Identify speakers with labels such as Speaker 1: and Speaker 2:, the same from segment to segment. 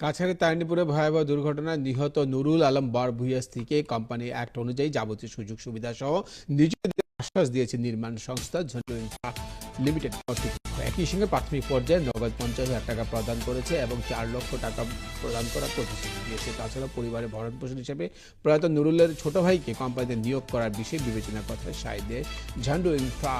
Speaker 1: কাছাড়ের তারিণীপুরে ভয়াবহ দুর্ঘটনায় নিহত নুরুল আলম বরভূঁইয়া স্ত্রীকে কোম্পানি অ্যাক্ট অনুযায়ী যাবতীয় সুযোগ সুবিধা সহ নিজেদের আশ্বাস দিয়েছে নির্মাণ সংস্থা ঝন্টু ইনফ্রা লিমিটেড কর্তৃপক্ষ। একই সঙ্গে প্রাথমিক পর্যায়ে নগদ 50,000 টাকা প্রদান করেছে এবং 4 লক্ষ টাকা প্রদান করার প্রতিশ্রুতি দিয়েছে। তাছাড়া পরিবারের ভরণ পোষণ হিসেবে প্রয়াত নুরুলের ছোট ভাইকে কোম্পানিতে নিয়োগ করার বিষয়ে বিবেচনার কথা সায় দেয় ঝন্টু ইনফ্রা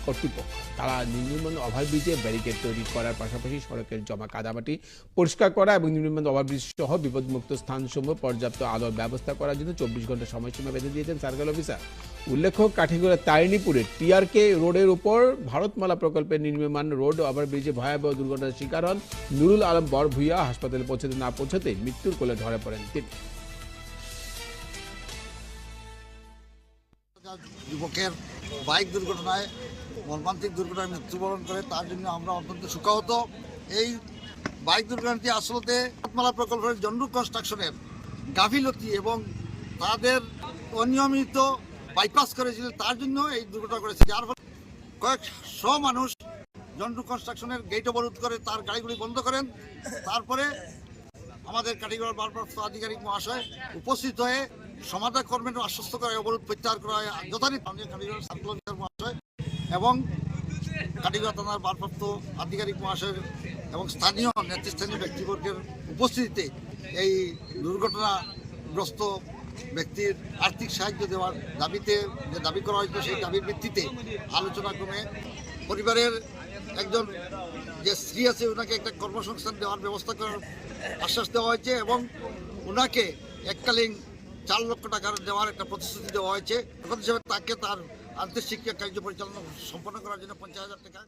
Speaker 1: কর্তৃপক্ষ। তারা নির্মাণ ওভারব্রিজে ব্যারিকেড তৈরি করার পাশাপাশি সড়কের জমা কাদামাটি পরিষ্কার করা এবং নির্মাণ ওভারব্রিজ সহ বিপদমুক্ত স্থানসমূহ পর্যাপ্ত আলোর ব্যবস্থা করার জন্য 24 ঘন্টা সময়সীমা বেঁধে দিয়েছেন সার্কেল অফিসার। উল্লেখ্য, কাঠিগড়ার তারিণীপুরের টিআরকে রোডের উপর ভারতমালা প্রকল্পের নির্মাণ রোড ওভারব্রিজে ভয়াবহ দুর্ঘটনার শিকার হন নুরুল আলম বরভূঁইয়া। হাসপাতালে পৌঁছতে না পৌঁছতে মৃত্যুর কোলে ধরা পড়েন তিনি।
Speaker 2: যুবকের বাইক দুর্ঘটনায় মর্মান্তিক দুর্ঘটনায় মৃত্যুবরণ করে, তার জন্য আমরা অত্যন্ত শোকাহত। এই বাইক দুর্ঘটনাটি আসলে ভারতমালা প্রকল্পের জন্ডু কনস্ট্রাকশনের গাফিলতি এবং তাদের অনিয়মিত বাইপাস করেছিল, তার জন্য এই দুর্ঘটনা করেছে। যার ফলে কয়েকশো মানুষ জন্ডু কনস্ট্রাকশনের গেট অবরোধ করে তার গাড়িগুলি বন্ধ করেন। তারপরে আমাদের কাঠিগড়ার ভারপ্রাপ্ত আধিকারিক মহাশয় উপস্থিত হয়ে সমাধান করবেন ও আশ্বস্ত করে অবরোধ প্রত্যাহার করা হয় যথারীতি। কাঠিগড়ার সার্কেল অফিসার মহাশয় এবং কাঠিগড়া থানার ভারপ্রাপ্ত আধিকারিক মহাশয় এবং স্থানীয় নেতৃস্থানীয় ব্যক্তিবর্গের উপস্থিতিতে এই দুর্ঘটনাগ্রস্ত ব্যক্তির আর্থিক সাহায্য দেওয়ার দাবিতে যে দাবি করা হয়েছিল, সেই দাবির ভিত্তিতে আলোচনা ক্রমে পরিবারের একজন যে স্ত্রী আছে ওনাকে একটা কর্মসংস্থান দেওয়ার ব্যবস্থা করার আশ্বাস দেওয়া হয়েছে এবং ওনাকে এককালীন 4 লক্ষ টাকা দেওয়ার একটা প্রতিশ্রুতি দেওয়া হয়েছে। এখন হিসেবে তাকে তার আন্তঃশিক্ষা কার্য পরিচালনা সম্পন্ন করার জন্য 50,000 টাকা